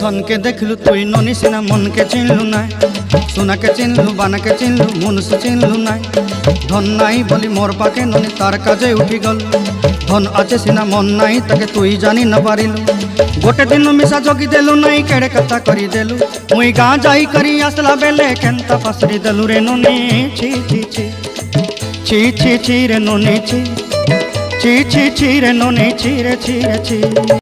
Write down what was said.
धन के देखलु तुई ननी सिना मन के चिन्हलु ना सोना के चिन्हलु बाना के चिन्हलु मनुष्य चिन्हलु ना धन नाई बोली मोर पाके ननी तार काजे उठी गल धन आचे सिना मन नाई ताके तुई जानी न पारिलु गोटे दिन मिसा जगी देलु नाई केड़े कथा करी देलु मुई गाँ जाई करी आसला बेले केंता पासरी देलु रे ननी छी छी छी छी छी छी रे ननी छी छी छी छी रे ननी छी रे छी रे छी।